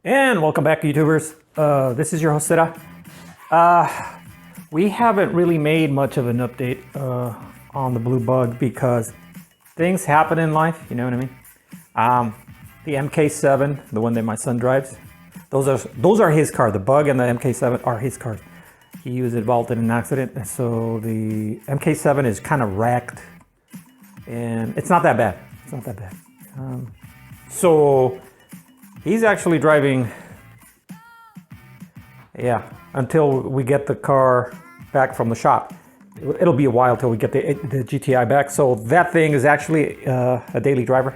And welcome back, YouTubers. This is your host, Sira. We haven't really made much of an update on the Blue Bug because things happen in life, you know what I mean? The MK7, the one that my son drives, those are his cars. The Bug and the MK7 are his cars. He was involved in an accident, and so the MK7 is kind of wrecked, and it's not that bad. It's not that bad. So he's actually driving, until we get the car back from the shop. It'll be a while till we get the GTI back. So that thing is actually a daily driver.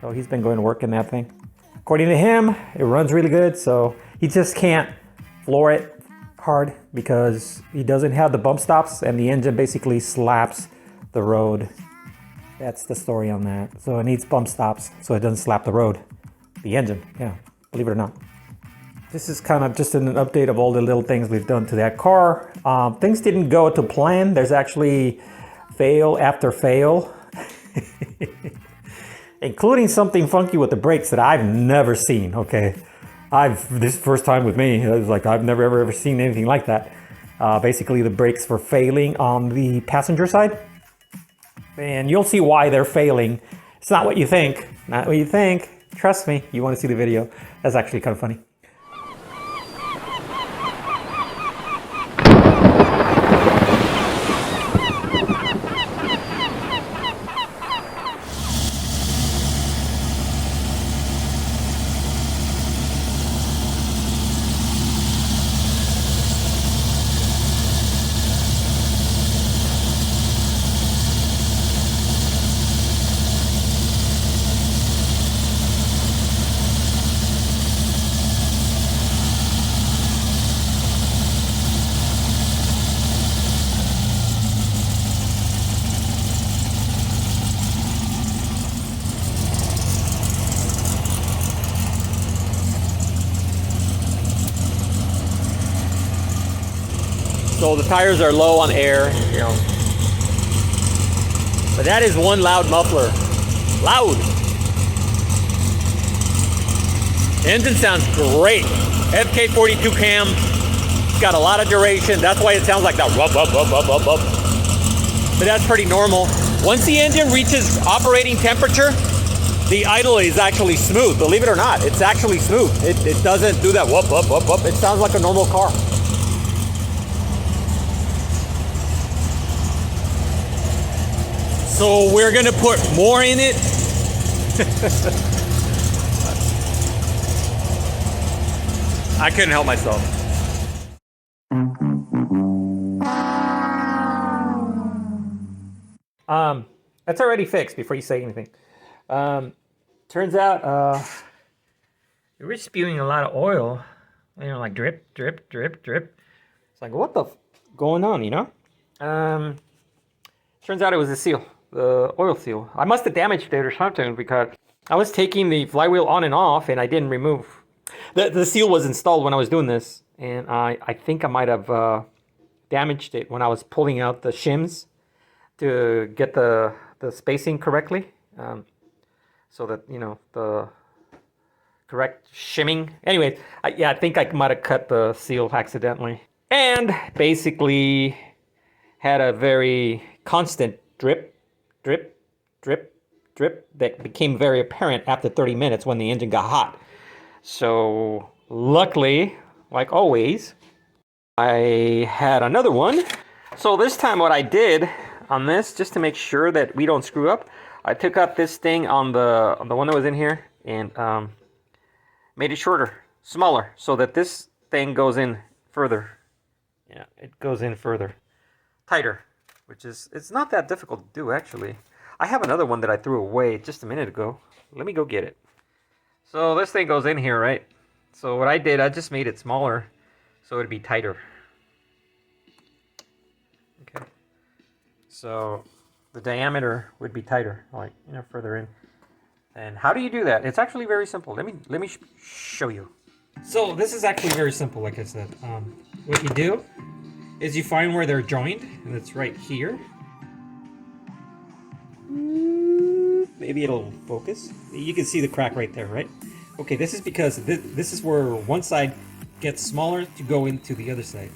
So he's been going to work in that thing. According to him, it runs really good. So he just can't floor it hard because he doesn't have the bump stops and the engine basically slaps the road. That's the story on that. So it needs bump stops so it doesn't slap the road. The engine, yeah, believe it or not. This is kind of just an update of all the little things we've done to that car. Things didn't go to plan. There's actually fail after fail, including something funky with the brakes that I've never seen, okay? This is the first time with me. It was like, I've never ever seen anything like that. Basically, the brakes were failing on the passenger side. And you'll see why they're failing. It's not what you think, not what you think. Trust me, you want to see the video. That's actually kind of funny. So the tires are low on air, you know. But that is one loud muffler. Loud! The engine sounds great. FK42 cam. It's got a lot of duration. That's why it sounds like that. Wub, wub, wub, wub, wub, wub. But that's pretty normal. Once the engine reaches operating temperature, the idle is actually smooth. Believe it or not, it's actually smooth. It doesn't do that whoop, whoop, whoop, whoop. It sounds like a normal car. So we're gonna put more in it. I couldn't help myself. That's already fixed before you say anything. Turns out we're spewing a lot of oil. You know, like drip, drip, drip, drip. It's like, what the going on, you know? Turns out it was the seal. The oil seal. I must have damaged it or something because I was taking the flywheel on and off and I didn't remove. The seal was installed when I was doing this, and I think I might have damaged it when I was pulling out the shims to get the spacing correctly, so that, you know, the correct shimming. Anyway, I think I might have cut the seal accidentally, and basically had a very constant drip, drip, drip, drip that became very apparent after 30 minutes when the engine got hot. So luckily, like always, I had another one. So this time what I did on this, just to make sure that we don't screw up, I took out this thing on the one that was in here and made it shorter, smaller, so that this thing goes in further. Yeah, it goes in further, tighter. Which is, it's not that difficult to do, actually. I have another one that I threw away just a minute ago. Let me go get it. So this thing goes in here, right? So what I did, I just made it smaller so it'd be tighter. Okay. So the diameter would be tighter, like, you know, further in. And how do you do that? It's actually very simple. Let me show you. So this is actually very simple, like I said. What you do is you find where they're joined, and it's right here. Maybe it'll focus. You can see the crack right there, right? Okay, this is because this is where one side gets smaller to go into the other side.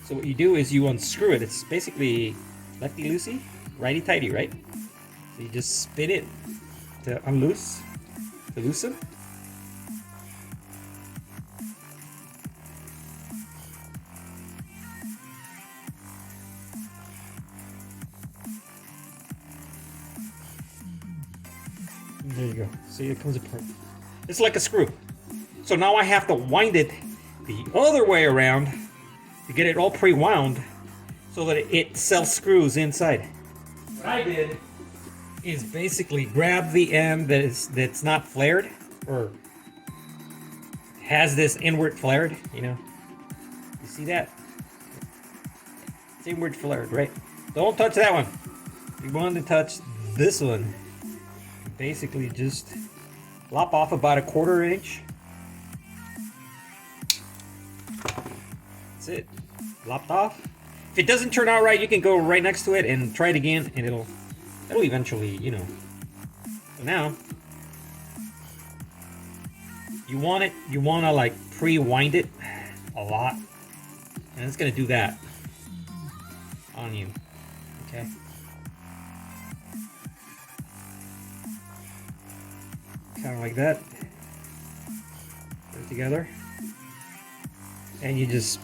So what you do is you unscrew it. It's basically lefty-loosey, righty-tighty, right? So you just spin it to loosen. There you go. See, it comes apart. It's like a screw. So now I have to wind it the other way around to get it all pre-wound so that it self-screws inside. What I did is basically grab the end that's not flared or has this inward flared, you know. You see that? It's inward flared, right? Don't touch that one. You want to touch this one. Basically just lop off about 1/4 inch. That's it. Lopped off. If it doesn't turn out right, you can go right next to it and try it again, and it'll eventually, you know. So now you want to like pre-wind it a lot, and it's gonna do that on you. Okay. Kind of like that. Put it together. And you just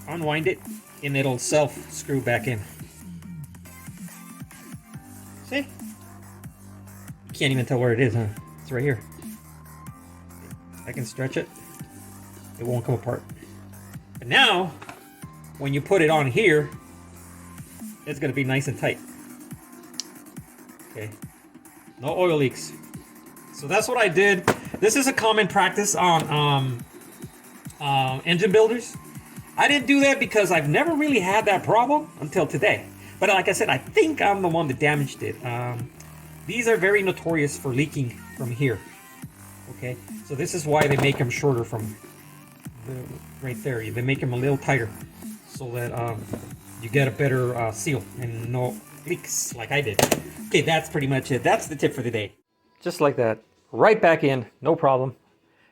unwind it and it'll self-screw back in. See? You can't even tell where it is, huh? It's right here. I can stretch it. It won't come apart. But now, when you put it on here, it's going to be nice and tight. Okay. No oil leaks. So that's what I did. This is a common practice on engine builders. I didn't do that because I've never really had that problem until today. But like I said, I think I'm the one that damaged it. These are very notorious for leaking from here. Okay, so this is why they make them shorter from right there. They make them a little tighter so that you get a better seal and no leaks like I did. Okay, that's pretty much it. That's the tip for the day. Just like that. Right back in, no problem.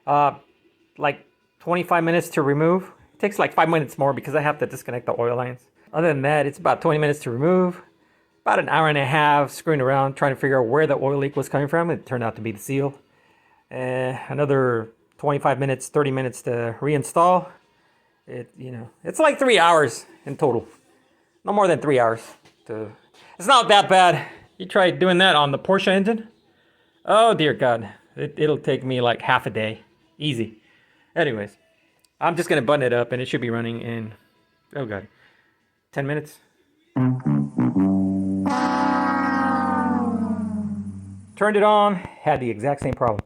Like 25 minutes to remove. It takes like 5 minutes more because I have to disconnect the oil lines. Other than that, it's about 20 minutes to remove. About an hour and a half screwing around trying to figure out where the oil leak was coming from. It turned out to be the seal. Another 25 minutes, 30 minutes to reinstall. It's like 3 hours in total. No more than 3 hours. It's not that bad. You try doing that on the Porsche engine. Oh dear God, it'll take me like half a day, easy. Anyways, I'm just gonna button it up and it should be running in, oh God, 10 minutes. Turned it on, had the exact same problem.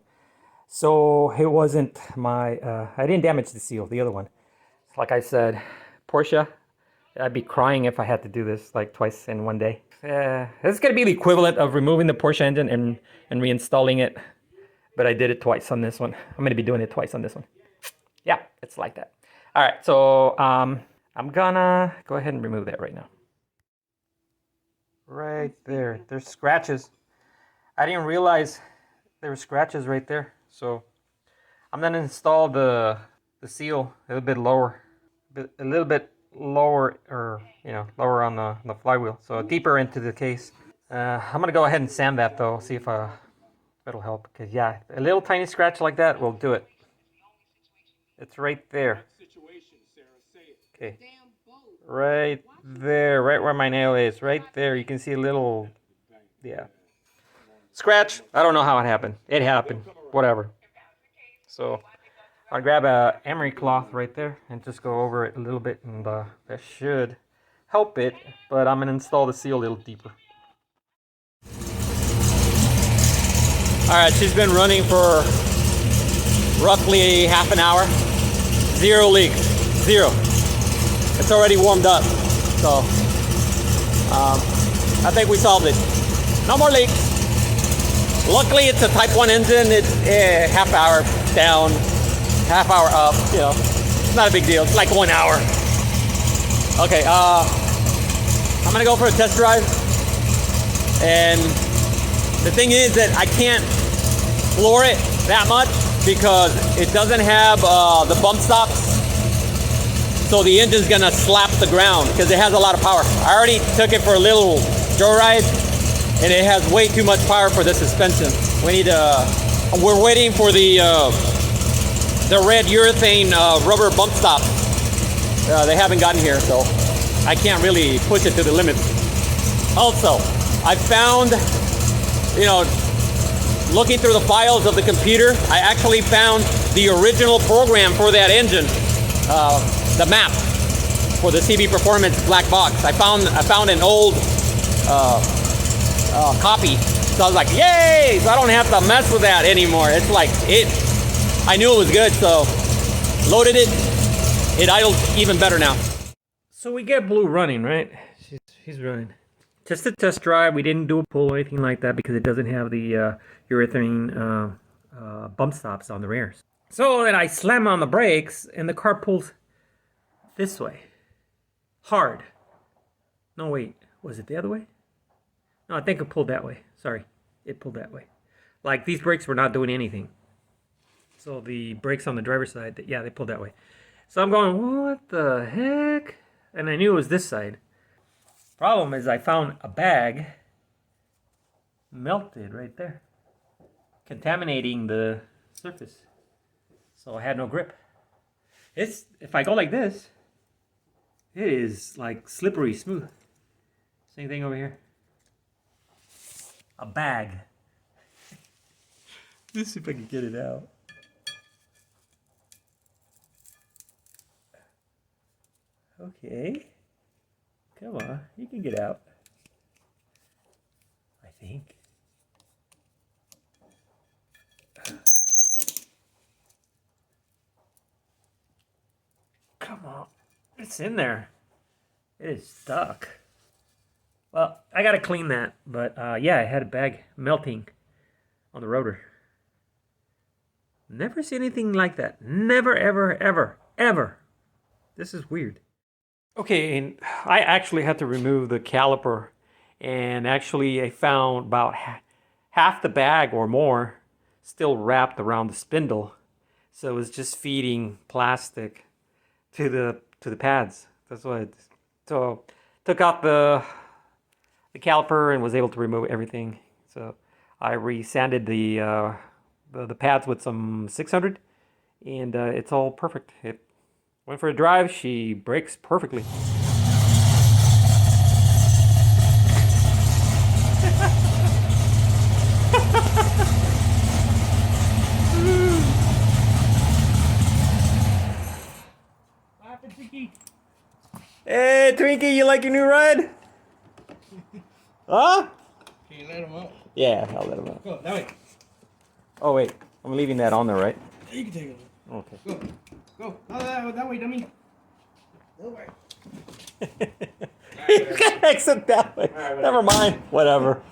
So it wasn't I didn't damage the seal, the other one. Like I said, Porsche, I'd be crying if I had to do this like twice in one day. It's gonna be the equivalent of removing the Porsche engine and reinstalling it, but I did it twice on this one. I'm gonna be doing it twice on this one. Yeah, it's like that. All right, so I'm gonna go ahead and remove that right now. Right there, there's scratches. I didn't realize there were scratches right there, so I'm gonna install the seal a little bit lower, or lower on the flywheel, so deeper into the case. I'm gonna go ahead and sand that though, see if it'll help, because yeah, a little tiny scratch like that will do it. It's right there. Okay, right there, right where my nail is, right there. You can see a little, yeah, scratch. I don't know how it happened. It happened, whatever. So I'll grab a emery cloth right there and just go over it a little bit, and that should help it, but I'm gonna install the seal a little deeper. All right, she's been running for roughly half an hour. 0 leaks, 0. It's already warmed up, so I think we solved it. No more leaks. Luckily, it's a Type 1 engine. It's half hour down, half hour up, it's not a big deal. It's like 1 hour. Okay, I'm gonna go for a test drive. And the thing is that I can't floor it that much because it doesn't have the bump stops, so the engine's gonna slap the ground because it has a lot of power. I already took it for a little joyride, and it has way too much power for the suspension. We need we're waiting for the red urethane rubber bump stop. They haven't gotten here, so I can't really push it to the limit. Also, I found, you know, looking through the files of the computer, I actually found the original program for that engine, the map for the CB Performance black box. I found an old copy, so I was like, yay! So I don't have to mess with that anymore. It's like I knew it was good, so loaded it. It idles even better now. So we get Blue running, right? She's running. Just a test drive. We didn't do a pull or anything like that because it doesn't have the urethane bump stops on the rears. So then I slam on the brakes and the car pulls this way. Hard. No, wait. Was it the other way? No, I think it pulled that way. Sorry. It pulled that way. Like these brakes were not doing anything. So the brakes on the driver's side, yeah, they pulled that way. So I'm going, what the heck? And I knew it was this side. Problem is I found a bag melted right there, contaminating the surface. So I had no grip. If I go like this, it is like slippery smooth. Same thing over here. A bag. Let's see if I can get it out. Okay. Come on, you can get out. I think. Come on. It's in there. It is stuck. Well, I gotta clean that, but yeah, I had a bag melting on the rotor. Never seen anything like that. Never, ever, ever, ever. This is weird. Okay, and I actually had to remove the caliper, and actually I found about half the bag or more still wrapped around the spindle. So it was just feeding plastic to the pads. That's what so took out the caliper and was able to remove everything. So I re-sanded the pads with some 600, and it's all perfect. It went for a drive. She brakes perfectly. Hey, Twinkie, you like your new ride? Huh? Can you let him out? Yeah, I'll let him out. Go, that way. Oh, wait. I'm leaving that on there, right? You can take it. Okay. Go. Go. No, that way, dummy. That way. You can exit that way. Never mind. Whatever.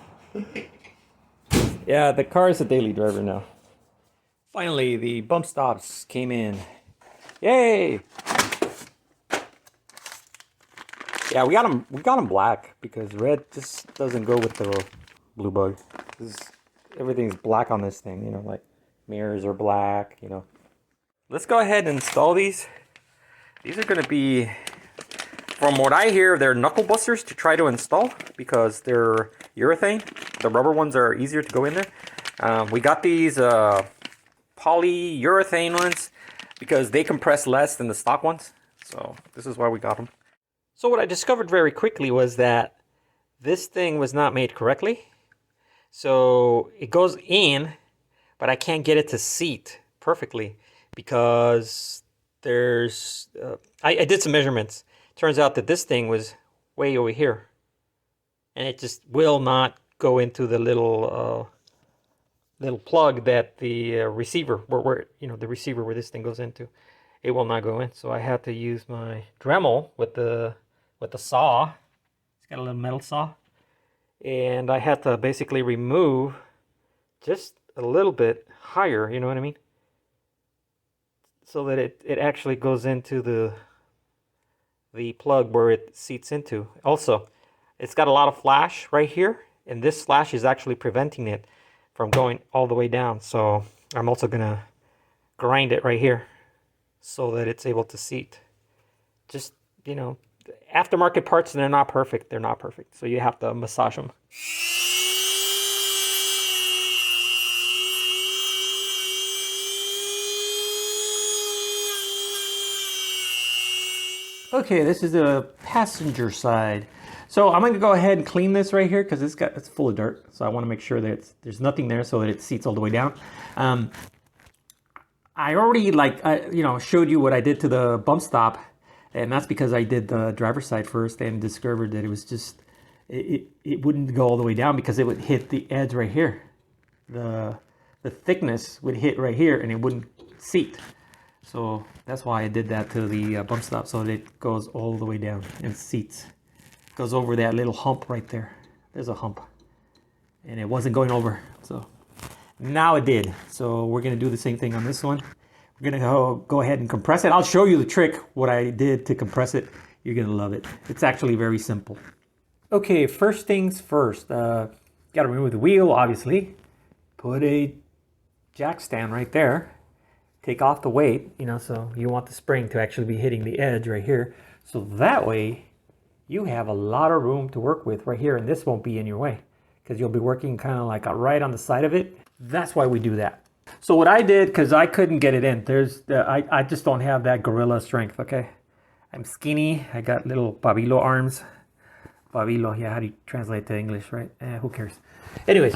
Yeah, the car is a daily driver now. Finally, the bump stops came in. Yay! Yeah, we got them black because red just doesn't go with the blue bug. Everything's black on this thing, you know, like mirrors are black, you know. Let's go ahead and install these. These are going to be, from what I hear, they're knuckle busters to try to install because they're urethane. The rubber ones are easier to go in there. We got these polyurethane ones because they compress less than the stock ones. So this is why we got them. So what I discovered very quickly was that this thing was not made correctly. So it goes in, but I can't get it to seat perfectly because there's, I did some measurements. Turns out that this thing was way over here. And it just will not go into the little plug that the receiver, where the receiver where this thing goes into. It will not go in. So I had to use my Dremel with the saw. It's got a little metal saw. And I had to basically remove just a little bit higher, you know what I mean? So that it actually goes into the plug where it seats into. Also, it's got a lot of flash right here, and this flash is actually preventing it from going all the way down. So I'm also gonna grind it right here so that it's able to seat. Just, you know, aftermarket parts, they're not perfect. They're not perfect. So you have to massage them. Okay, this is the passenger side. So I'm gonna go ahead and clean this right here because it's full of dirt. So I want to make sure that there's nothing there so that it seats all the way down. I already showed you what I did to the bump stop, and that's because I did the driver's side first and discovered that it was just it wouldn't go all the way down because it would hit the edge right here. The thickness would hit right here and it wouldn't seat. So that's why I did that to the bump stop, so that it goes all the way down and seats. Goes over that little hump right there. There's a hump. And it wasn't going over. So now it did. So we're going to do the same thing on this one. We're going to go ahead and compress it. I'll show you the trick, what I did to compress it. You're going to love it. It's actually very simple. Okay, first things first. Got to remove the wheel, obviously. Put a jack stand right there. Take off the weight, so you want the spring to actually be hitting the edge right here. So that way you have a lot of room to work with right here, and this won't be in your way because you'll be working kind of like right on the side of it. That's why we do that. So what I did, because I couldn't get it in, I just don't have that gorilla strength, okay? I'm skinny, I got little pabilo arms. Pabilo, yeah, how do you translate to English, right? Who cares? Anyways,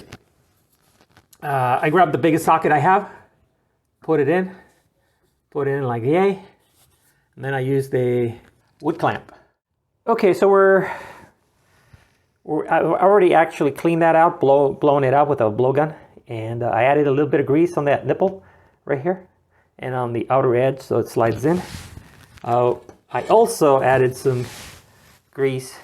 I grabbed the biggest socket I have, put it in like yay, and then I used a wood clamp. Okay, so I already actually cleaned that out, blown it out with a blowgun, and I added a little bit of grease on that nipple right here and on the outer edge so it slides in. I also added some grease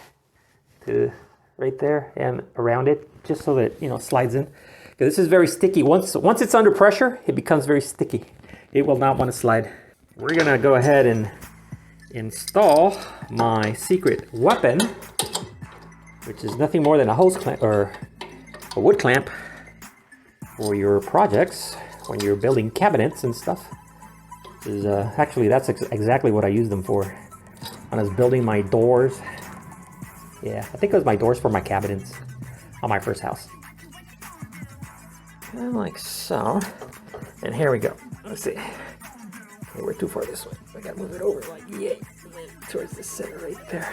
to right there and around it just so that it slides in. Because this is very sticky. Once it's under pressure, it becomes very sticky. It will not want to slide. We're gonna go ahead and install my secret weapon, which is nothing more than a hose clamp or a wood clamp for your projects when you're building cabinets and stuff. Actually, that's exactly what I use them for when I was building my doors. Yeah, I think it was my doors for my cabinets on my first house. And like so. And here we go. Let's see. Okay, we're too far this way. I gotta move it over like yay. And then towards the center right there.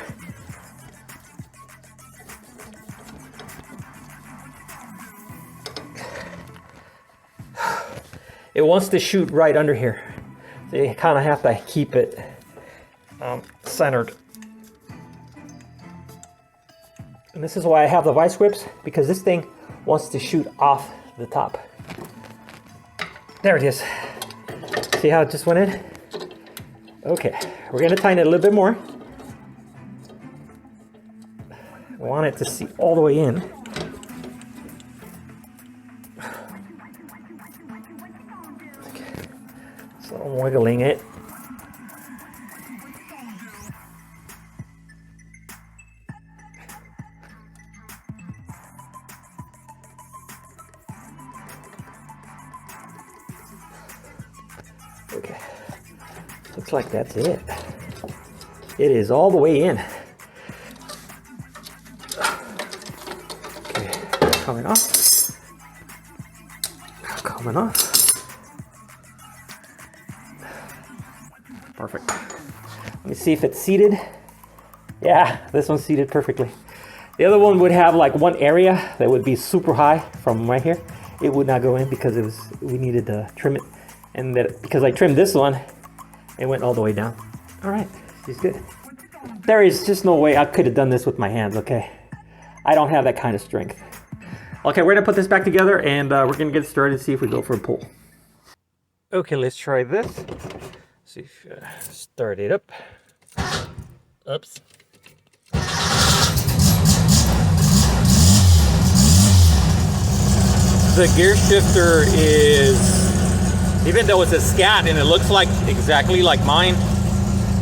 It wants to shoot right under here. So you kind of have to keep it centered. And this is why I have the vice grips, because this thing wants to shoot off the top. There it is. See how it just went in? Okay, we're gonna tighten it a little bit more. I want it to see all the way in. Okay. So I'm wiggling it. Okay, looks like that's it. It is all the way in. Okay, coming off. Coming off. Perfect. Let me see if it's seated. Yeah, this one's seated perfectly. The other one would have like one area that would be super high from right here. It would not go in because we needed to trim it. And that because I trimmed this one, it went all the way down. All right, she's good. There is just no way I could have done this with my hands, okay? I don't have that kind of strength. Okay, we're gonna put this back together and we're gonna get started and see if we go for a pull. Okay, let's try this. See if start it up. Oops. The gear shifter is, even though it's a scat and it looks like exactly like mine,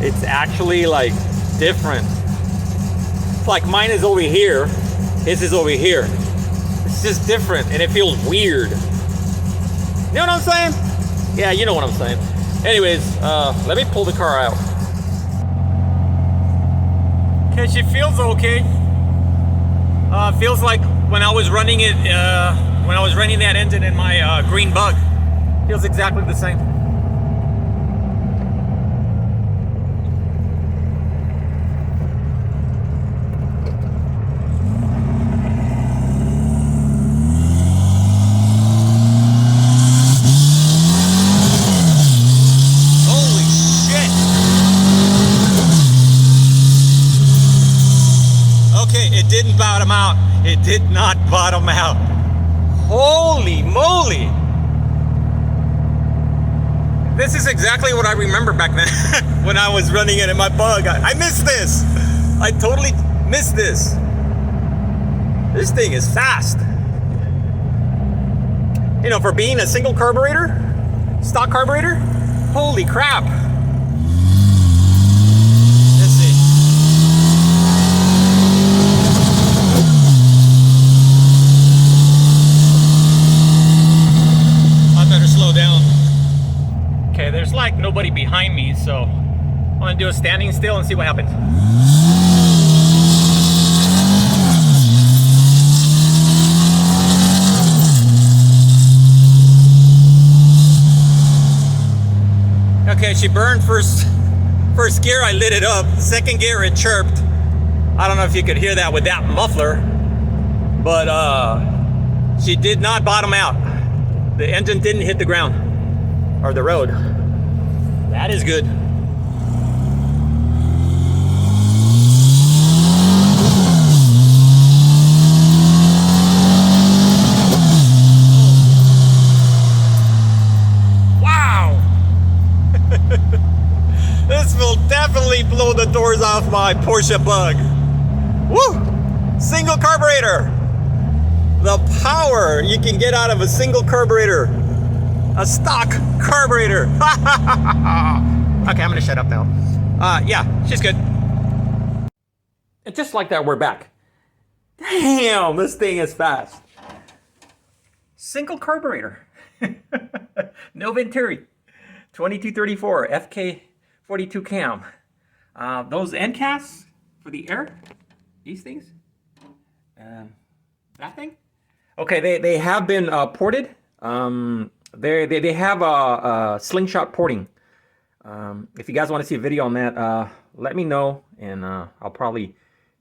it's actually like different. It's like mine is over here, his is over here. It's just different and it feels weird. You know what I'm saying? Yeah, you know what I'm saying. Anyways, let me pull the car out. Okay, she feels okay. Feels like when I was running it, when I was running that engine in my green bug. Feels exactly the same. Holy shit! Okay, it didn't bottom out. It did not bottom out. Holy moly! This is exactly what I remember back then when I was running it in my bug. I missed this. I totally missed this. This thing is fast. You know, for being a single carburetor, stock carburetor, holy crap. Let's see. I better slow down. Okay, there's like nobody behind me, so I'm gonna do a standing still and see what happens. Okay, she burned first gear, I lit it up. Second gear, it chirped. I don't know if you could hear that with that muffler, but she did not bottom out. The engine didn't hit the ground or the road. That is good. Wow! This will definitely blow the doors off my Porsche Bug. Woo! Single carburetor. The power you can get out of a single carburetor. A stock carburetor. Okay, I'm gonna shut up now. Yeah, she's good. And just like that, we're back. Damn, this thing is fast. Single carburetor. No Venturi. 2234 FK42 cam. Those end casts for the air. These things. That thing. Okay, they have been ported. They have a slingshot porting. If you guys want to see a video on that, let me know, and I'll probably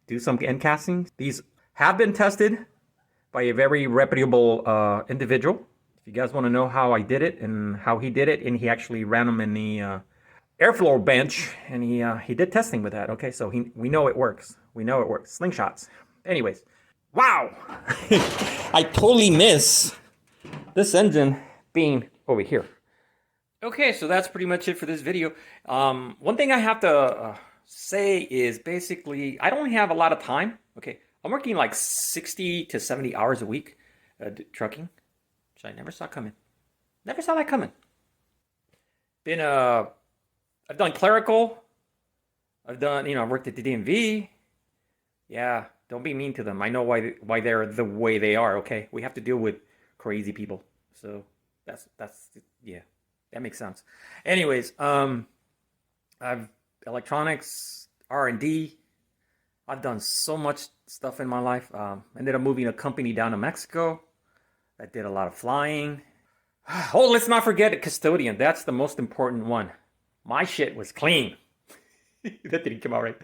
do some end casting. These have been tested by a very reputable individual. If you guys want to know how I did it and how he did it, and he actually ran them in the airflow bench, and he did testing with that. Okay, so we know it works. We know it works. Slingshots. Anyways, wow! I totally miss this engine being over here. Okay, so that's pretty much it for this video. One thing I have to say is basically I don't have a lot of time. Okay, I'm working like 60 to 70 hours a week trucking, which I never saw coming. Never saw that coming. I've done clerical. I've done, I've worked at the DMV. Yeah, don't be mean to them. I know why they're the way they are. Okay, we have to deal with crazy people. So that's yeah, that makes sense. Anyways, I've electronics, R&D. I've done so much stuff in my life. Ended up moving a company down to Mexico. I did a lot of flying. Oh, let's not forget a custodian. That's the most important one. My shit was clean. That didn't come out right.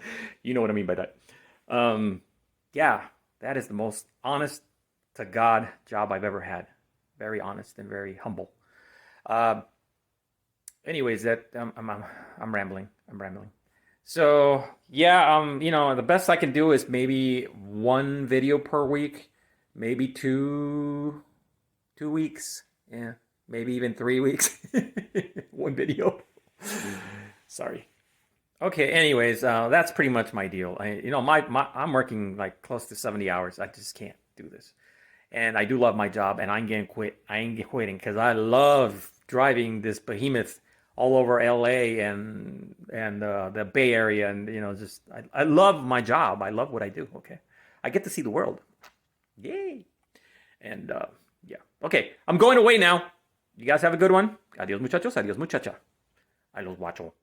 You know what I mean by that. Yeah, that is the most honest to God job I've ever had. Very honest and very humble. Anyways, that I'm rambling. So yeah, the best I can do is maybe one video per week, maybe two weeks. Yeah, maybe even 3 weeks. One video. Sorry. Okay, anyways, that's pretty much my deal. I'm working like close to 70 hours. I just can't do this. And I do love my job, and I ain't quitting because I love driving this behemoth all over LA and the Bay Area, and I love my job. I love what I do. Okay, I get to see the world. Yay! And yeah. Okay, I'm going away now. You guys have a good one. Adiós muchachos, adiós muchacha. I los guacho.